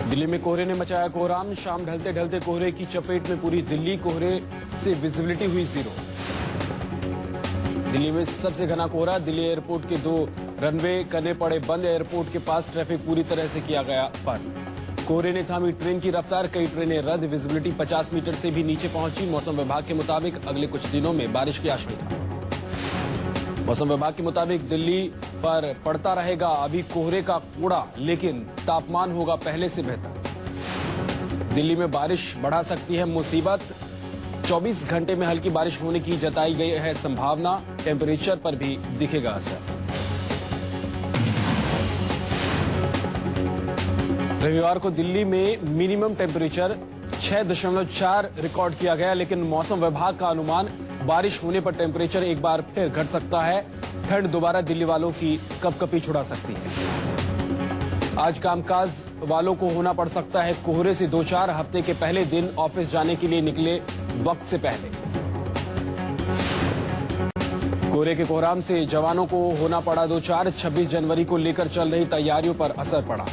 दिल्ली में कोहरे ने मचाया कोहराम। शाम ढलते ढलते कोहरे की चपेट में पूरी दिल्ली। कोहरे से विजिबिलिटी हुई जीरो। दिल्ली में सबसे घना कोहरा। दिल्ली एयरपोर्ट के 2 रनवे करने पड़े बंद। एयरपोर्ट के पास ट्रैफिक पूरी तरह से किया गया बंद। कोहरे ने थामी ट्रेन की रफ्तार। कई ट्रेनें रद्द। विजिबिलिटी 50 मीटर से भी नीचे पहुंची। मौसम विभाग के मुताबिक अगले कुछ दिनों में बारिश की आशंका। मौसम विभाग के मुताबिक दिल्ली पर पड़ता रहेगा अभी कोहरे का कोड़ा, लेकिन तापमान होगा पहले से बेहतर। दिल्ली में बारिश बढ़ा सकती है मुसीबत। 24 घंटे में हल्की बारिश होने की जताई गई है संभावना। टेम्परेचर पर भी दिखेगा असर। रविवार को दिल्ली में मिनिमम टेम्परेचर 6.4 रिकॉर्ड किया गया, लेकिन मौसम विभाग का अनुमान बारिश होने पर टेम्परेचर एक बार फिर घट सकता है। ठंड दोबारा दिल्ली वालों की कपकपी छुड़ा सकती है। आज कामकाज वालों को होना पड़ सकता है कोहरे से 2-4। हफ्ते के पहले दिन ऑफिस जाने के लिए निकले वक्त से पहले। कोहरे के कोहराम से जवानों को होना पड़ा 2-4। 26 जनवरी को लेकर चल रही तैयारियों पर असर पड़ा।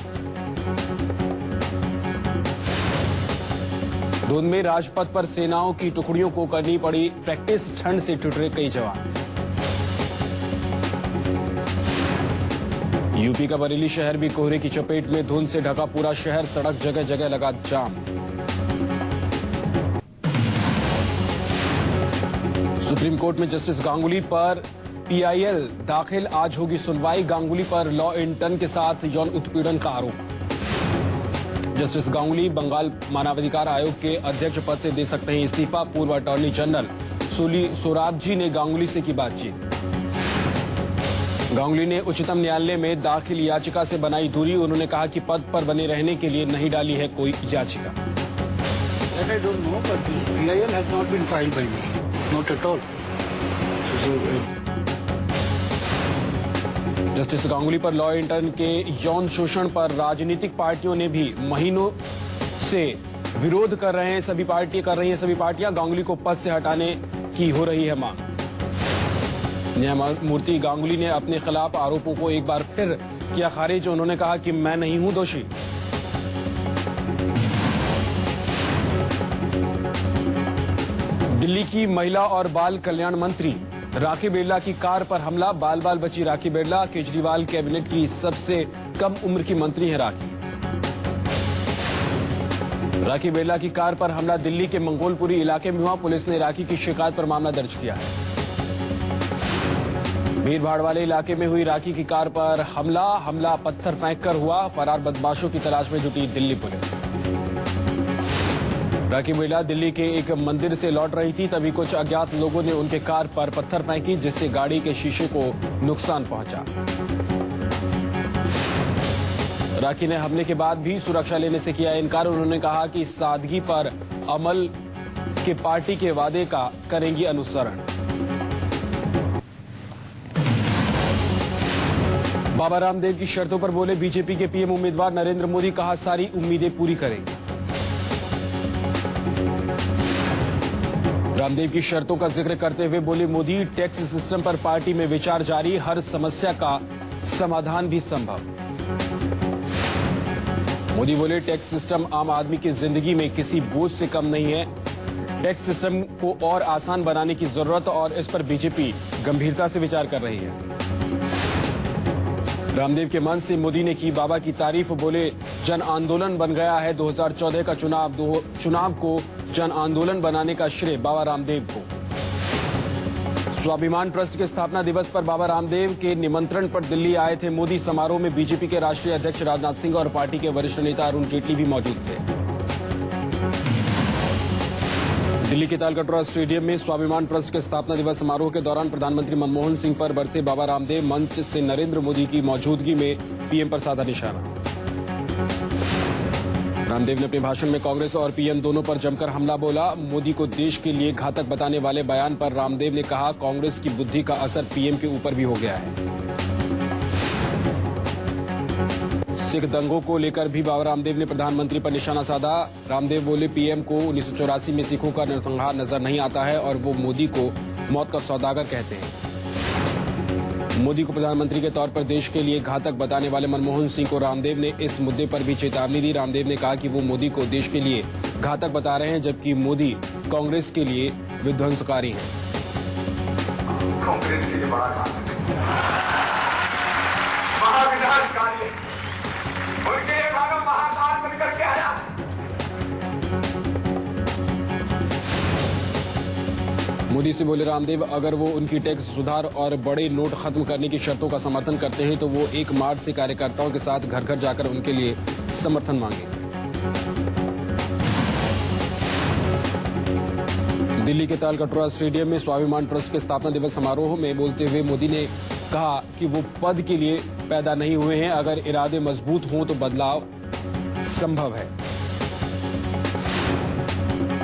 धुंध में राजपथ पर सेनाओं की टुकड़ियों को करनी पड़ी प्रैक्टिस। ठंड से ठिठुरे कई जवान। यूपी का बरेली शहर भी कोहरे की चपेट में। धुंध से ढका पूरा शहर। सड़क जगह जगह लगा जाम। सुप्रीम कोर्ट में जस्टिस गांगुली पर पीआईएल दाखिल। आज होगी सुनवाई। गांगुली पर लॉ इंटर्न के साथ यौन उत्पीड़न का आरोप। जस्टिस गांगुली बंगाल मानवाधिकार आयोग के अध्यक्ष पद से दे सकते हैं इस्तीफा। पूर्व अटॉर्नी जनरल सोराब जी ने गांगुली से की बातचीत। गांगुली ने उच्चतम न्यायालय में दाखिल याचिका से बनाई दूरी। उन्होंने कहा कि पद पर बने रहने के लिए नहीं डाली है कोई याचिका। I don't know, but this PIL has not been filed by me, not at all. Justice Ganguly पर लॉ इंटर्न के यौन शोषण पर राजनीतिक पार्टियों ने भी महीनों से विरोध कर रही हैं सभी पार्टियां। गांगुली को पद से हटाने की हो रही है मांग। न्यायमूर्ति गांगुली ने अपने खिलाफ आरोपों को एक बार फिर किया खारिज। उन्होंने कहा कि मैं नहीं हूं दोषी। दिल्ली की महिला और बाल कल्याण मंत्री राखी बिरला की कार पर हमला। बाल बाल बची राखी बिरला। केजरीवाल कैबिनेट की सबसे कम उम्र की मंत्री है राखी बिरला की कार पर हमला दिल्ली के मंगोलपुरी इलाके में हुआ। पुलिस ने राखी की शिकायत पर मामला दर्ज किया है। भीड़ भाड़ वाले इलाके में हुई राखी की कार पर हमला पत्थर फेंक कर हुआ। फरार बदमाशों की तलाश में जुटी दिल्ली पुलिस। राखी बिरला दिल्ली के एक मंदिर से लौट रही थी, तभी कुछ अज्ञात लोगों ने उनके कार पर पत्थर फेंकी, जिससे गाड़ी के शीशे को नुकसान पहुंचा। राखी ने हमले के बाद भी सुरक्षा लेने से किया इनकार। उन्होंने कहा कि सादगी पर अमल के पार्टी के वादे का करेंगी अनुसरण। बाबा रामदेव की शर्तों पर बोले बीजेपी के पीएम उम्मीदवार नरेंद्र मोदी। कहा सारी उम्मीदें पूरी करेंगे। रामदेव की शर्तों का जिक्र करते हुए बोले मोदी, टैक्स सिस्टम पर पार्टी में विचार जारी। हर समस्या का समाधान भी संभव। मोदी बोले टैक्स सिस्टम आम आदमी की जिंदगी में किसी बोझ से कम नहीं है। टैक्स सिस्टम को और आसान बनाने की जरूरत और इस पर बीजेपी गंभीरता से विचार कर रही है। रामदेव के मंच से मोदी ने की बाबा की तारीफ। बोले जन आंदोलन बन गया है 2014 का चुनाव को जन आंदोलन बनाने का श्रेय बाबा रामदेव को। स्वाभिमान ट्रस्ट के स्थापना दिवस पर बाबा रामदेव के निमंत्रण पर दिल्ली आए थे मोदी। समारोह में बीजेपी के राष्ट्रीय अध्यक्ष राजनाथ सिंह और पार्टी के वरिष्ठ नेता अरुण जेटली भी मौजूद थे। दिल्ली के तालकटोरा स्टेडियम में स्वाभिमान ट्रस्ट के स्थापना दिवस समारोह के दौरान प्रधानमंत्री मनमोहन सिंह पर बरसे बाबा रामदेव। मंच से नरेंद्र मोदी की मौजूदगी में पीएम पर साधा निशाना। रामदेव ने अपने भाषण में कांग्रेस और पीएम दोनों पर जमकर हमला बोला। मोदी को देश के लिए घातक बताने वाले बयान पर रामदेव ने कहा कांग्रेस की बुद्धि का असर पीएम के ऊपर भी हो गया है। सिख दंगों को लेकर भी बाबा रामदेव ने प्रधानमंत्री पर निशाना साधा। रामदेव बोले पीएम को 1984 में सिखों का नरसंहार नजर नहीं आता है और वो मोदी को मौत का सौदागर कहते हैं। मोदी को प्रधानमंत्री के तौर पर देश के लिए घातक बताने वाले मनमोहन सिंह को रामदेव ने इस मुद्दे पर भी चेतावनी दी। रामदेव ने कहा कि वो मोदी को देश के लिए घातक बता रहे हैं, जबकि मोदी कांग्रेस के लिए विध्वंसकारी हैं। कांग्रेस के लिए बड़ा घातक, महाविनाशकारी है। उनके लिए मानव महाकाल बनकर के आया। मोदी से बोले रामदेव, अगर वो उनकी टैक्स सुधार और बड़े नोट खत्म करने की शर्तों का समर्थन करते हैं तो वो 1 मार्च से कार्यकर्ताओं के साथ घर घर जाकर उनके लिए समर्थन मांगे। दिल्ली के तालकटोरा स्टेडियम में स्वाभिमान ट्रस्ट के स्थापना दिवस समारोह में बोलते हुए मोदी ने कहा कि वो पद के लिए पैदा नहीं हुए हैं, अगर इरादे मजबूत हों तो बदलाव संभव है।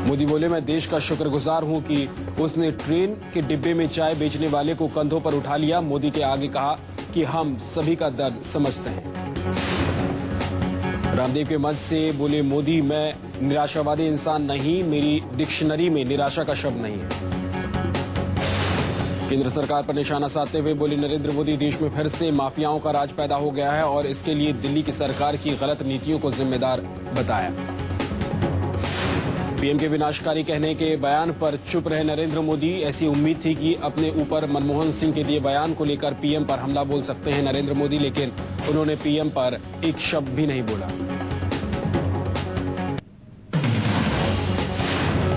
मोदी बोले, मैं देश का शुक्रगुजार हूं कि उसने ट्रेन के डिब्बे में चाय बेचने वाले को कंधों पर उठा लिया। मोदी के आगे कहा कि हम सभी का दर्द समझते हैं। रामदेव के मंच से बोले मोदी, मैं निराशावादी इंसान नहीं, मेरी डिक्शनरी में निराशा का शब्द नहीं है। केंद्र सरकार पर निशाना साधते हुए बोले नरेंद्र मोदी, देश में फिर से माफियाओं का राज पैदा हो गया है और इसके लिए दिल्ली की सरकार की गलत नीतियों को जिम्मेदार बताया। पीएम के विनाशकारी कहने के बयान पर चुप रहे नरेंद्र मोदी। ऐसी उम्मीद थी कि अपने ऊपर मनमोहन सिंह के दिए बयान को लेकर पीएम पर हमला बोल सकते हैं नरेंद्र मोदी, लेकिन उन्होंने पीएम पर एक शब्द भी नहीं बोला।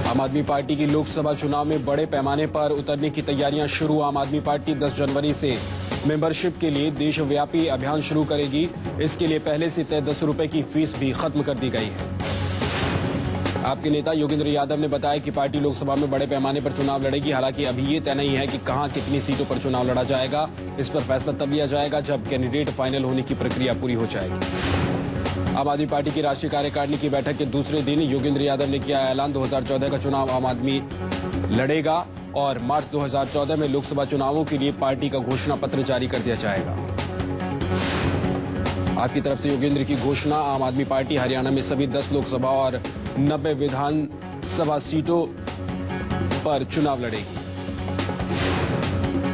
आम आदमी पार्टी की लोकसभा चुनाव में बड़े पैमाने पर उतरने की तैयारियां शुरू। आम आदमी पार्टी 10 जनवरी से मेंबरशिप के लिए देशव्यापी अभियान शुरू करेगी। इसके लिए पहले से तय 10 रुपए की फीस भी खत्म कर दी गई है। आपके नेता योगेंद्र यादव ने बताया कि पार्टी लोकसभा में बड़े पैमाने पर चुनाव लड़ेगी। हालांकि अभी ये तय नहीं है कि कहां कितनी सीटों पर चुनाव लड़ा जाएगा। इस पर फैसला तब लिया जाएगा जब कैंडिडेट फाइनल होने की प्रक्रिया पूरी हो जाएगी। आम आदमी पार्टी की राष्ट्रीय कार्यकारिणी की बैठक के दूसरे दिन योगेंद्र यादव ने किया ऐलान, 2014 का चुनाव आम आदमी लड़ेगा और मार्च 2014 में लोकसभा चुनावों के लिए पार्टी का घोषणा पत्र जारी कर दिया जाएगा। आपकी तरफ से योगेंद्र की घोषणा, आम आदमी पार्टी हरियाणा में सभी 10 लोकसभा और 90 विधानसभा सीटों पर चुनाव लड़ेगी।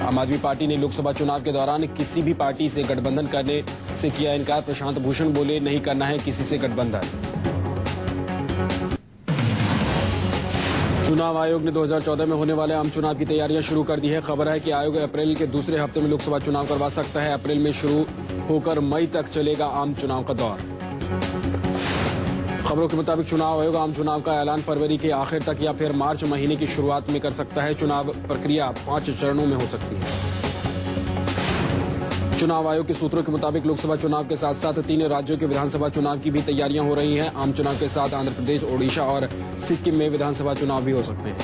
आम आदमी पार्टी ने लोकसभा चुनाव के दौरान किसी भी पार्टी से गठबंधन करने से किया इनकार। प्रशांत भूषण बोले, नहीं करना है किसी से गठबंधन। चुनाव आयोग ने 2014 में होने वाले आम चुनाव की तैयारियां शुरू कर दी है। खबर है कि आयोग अप्रैल के दूसरे हफ्ते में लोकसभा चुनाव करवा सकता है। अप्रैल में शुरू होकर मई तक चलेगा आम चुनाव का दौर। खबरों के मुताबिक चुनाव आयोग आम चुनाव का ऐलान फरवरी के आखिर तक या फिर मार्च महीने की शुरुआत में कर सकता है। चुनाव प्रक्रिया 5 चरणों में हो सकती है। चुनाव आयोग के सूत्रों के मुताबिक लोकसभा चुनाव के साथ साथ 3 राज्यों के विधानसभा चुनाव की भी तैयारियां हो रही हैं। आम चुनाव के साथ आंध्र प्रदेश, ओडिशा और सिक्किम में विधानसभा चुनाव भी हो सकते हैं।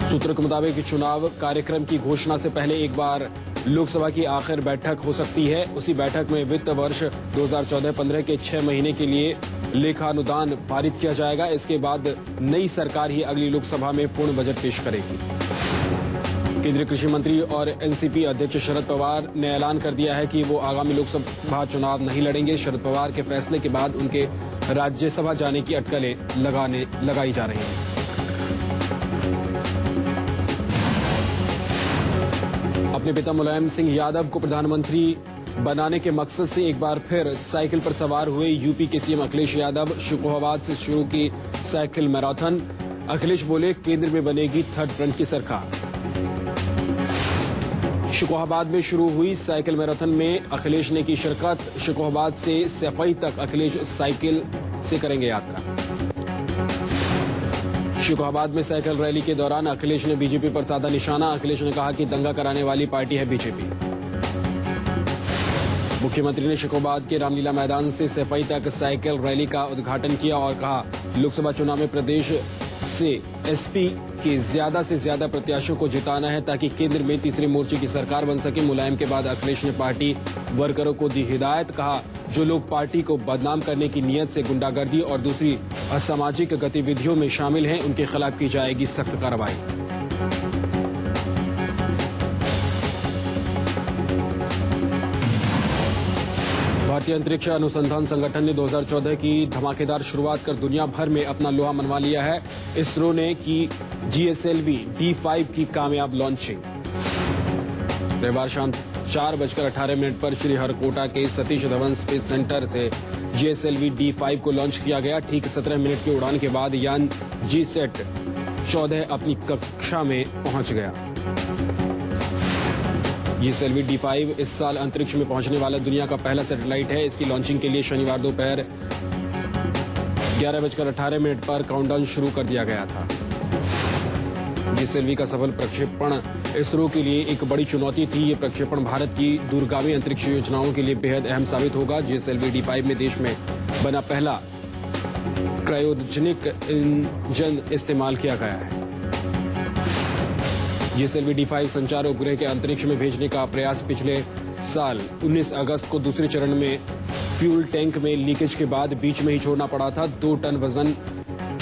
सूत्रों के मुताबिक चुनाव कार्यक्रम की घोषणा से पहले एक बार लोकसभा की आखिर बैठक हो सकती है। उसी बैठक में वित्त वर्ष 2014-15 के 6 महीने के लिए लेखानुदान पारित किया जाएगा। इसके बाद नई सरकार ही अगली लोकसभा में पूर्ण बजट पेश करेगी। केंद्रीय कृषि मंत्री और एनसीपी अध्यक्ष शरद पवार ने ऐलान कर दिया है कि वो आगामी लोकसभा चुनाव नहीं लड़ेंगे। शरद पवार के फैसले के बाद उनके राज्यसभा जाने की अटकलें लगाई जा रही हैं। अपने पिता मुलायम सिंह यादव को प्रधानमंत्री बनाने के मकसद से एक बार फिर साइकिल पर सवार हुए यूपी के सीएम अखिलेश यादव। शिकोहाबाद से शुरू की साइकिल मैराथन। अखिलेश बोले, केंद्र में बनेगी थर्ड फ्रंट की सरकार। शिकोहाबाद में शुरू हुई साइकिल मैराथन में अखिलेश ने की शिरकत। शिकोहाबाद से सफाई तक अखिलेश साइकिल से करेंगे यात्रा। शिकोहाबाद में साइकिल रैली के दौरान अखिलेश ने बीजेपी पर साधा निशाना। अखिलेश ने कहा कि दंगा कराने वाली पार्टी है बीजेपी। मुख्यमंत्री ने शिकोहाबाद के रामलीला मैदान से सफाई तक साइकिल रैली का उद्घाटन किया और कहा, लोकसभा चुनाव में प्रदेश से एसपी के ज्यादा से ज्यादा प्रत्याशियों को जिताना है ताकि केंद्र में तीसरे मोर्चे की सरकार बन सके। मुलायम के बाद अखिलेश ने पार्टी वर्करों को दी हिदायत। कहा, जो लोग पार्टी को बदनाम करने की नीयत से गुंडागर्दी और दूसरी असामाजिक गतिविधियों में शामिल हैं, उनके खिलाफ की जाएगी सख्त कार्रवाई। भारतीय अंतरिक्ष अनुसंधान संगठन ने 2014 की धमाकेदार शुरुआत कर दुनिया भर में अपना लोहा मनवा लिया है। इसरो ने की GSLV D5 की कामयाब लॉन्चिंग। रविवार शाम 4:18 पर श्रीहरिकोटा के सतीश धवन स्पेस सेंटर से GSLV D5 को लॉन्च किया गया। ठीक 17 मिनट की उड़ान के बाद यान GSAT 14 अपनी कक्षा में पहुंच गया। GSLV D5 इस साल अंतरिक्ष में पहुंचने वाला दुनिया का पहला सैटेलाइट है। इसकी लॉन्चिंग के लिए शनिवार दोपहर 11:18 पर काउंटडाउन शुरू कर दिया गया था। GSLV का सफल प्रक्षेपण इसरो के लिए एक बड़ी चुनौती थी। ये प्रक्षेपण भारत की दूरगामी अंतरिक्ष योजनाओं के लिए बेहद अहम साबित होगा। GSLV D5 में देश में बना पहला क्रायोजेनिक इंजन इस्तेमाल किया गया है। GSLV D5 संचार उपग्रह के अंतरिक्ष में भेजने का प्रयास पिछले साल 19 अगस्त को दूसरे चरण में फ्यूल टैंक में लीकेज के बाद बीच में ही छोड़ना पड़ा था। 2 टन वजन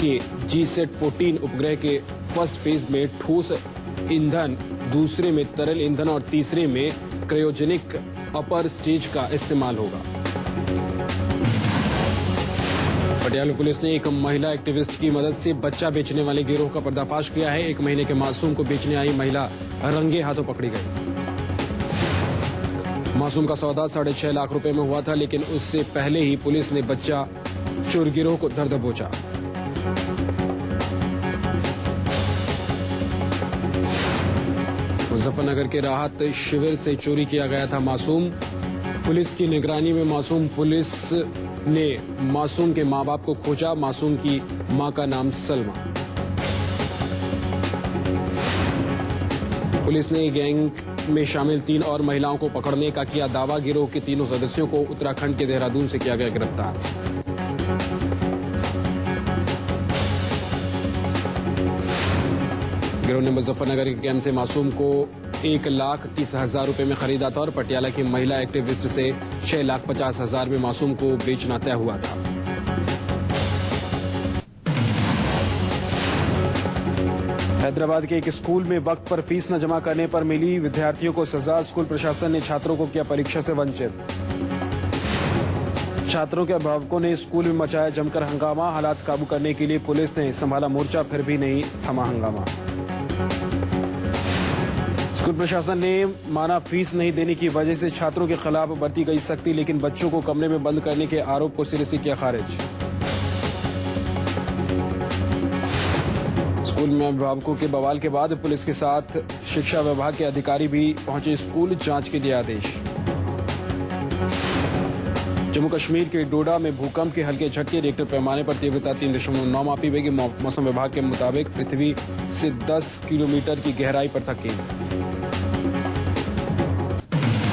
के GSAT-14 उपग्रह के फर्स्ट फेज में ठोस ईंधन, दूसरे में तरल ईंधन और तीसरे में क्रायोजेनिक अपर स्टेज का इस्तेमाल होगा। पटियाला पुलिस ने एक महिला एक्टिविस्ट की मदद से बच्चा बेचने वाले गिरोह का पर्दाफाश किया है। 1 महीने के मासूम को बेचने आई महिला रंगे हाथों पकड़ी गई। मासूम का सौदा 6.5 लाख रुपए में हुआ था, लेकिन उससे पहले ही पुलिस ने बच्चा चोर गिरोह को धर दबोचा। मुजफ्फरनगर के राहत शिविर से चोरी किया गया था मासूम। पुलिस की निगरानी में मासूम पुलिस ने मासूम के मां बाप को खोजा। मासूम की मां का नाम सलमा। पुलिस ने गैंग में शामिल 3 और महिलाओं को पकड़ने का किया दावा। गिरोह के तीनों सदस्यों को उत्तराखंड के देहरादून से किया गया गिरफ्तार। गिरोह ने मुजफ्फरनगर के कैंप से मासूम को 1,30,000 रुपए में खरीदा था और पटियाला की महिला एक्टिविस्ट से 6,50,000 में मासूम को बेचना तय हुआ था। हैदराबाद के एक स्कूल में वक्त पर फीस न जमा करने पर मिली विद्यार्थियों को सजा। स्कूल प्रशासन ने छात्रों को किया परीक्षा से वंचित। छात्रों के अभिभावकों ने स्कूल में मचाया जमकर हंगामा। हालात काबू करने के लिए पुलिस ने संभाला मोर्चा, फिर भी नहीं थमा हंगामा। स्कूल प्रशासन ने माना फीस नहीं देने की वजह से छात्रों के खिलाफ बरती गई सख्ती, लेकिन बच्चों को कमरे में बंद करने के आरोप को सिरे से किया खारिज। स्कूल में अभिभावकों के बवाल के बाद पुलिस के साथ शिक्षा विभाग के अधिकारी भी पहुंचे स्कूल। जांच के दिए आदेश। जम्मू कश्मीर के डोडा में भूकंप के हल्के झटके। रिक्टर पैमाने पर तीव्रता 3.9 मापी गई। मौसम विभाग के मुताबिक पृथ्वी से 10 किलोमीटर की गहराई पर था केंद्र।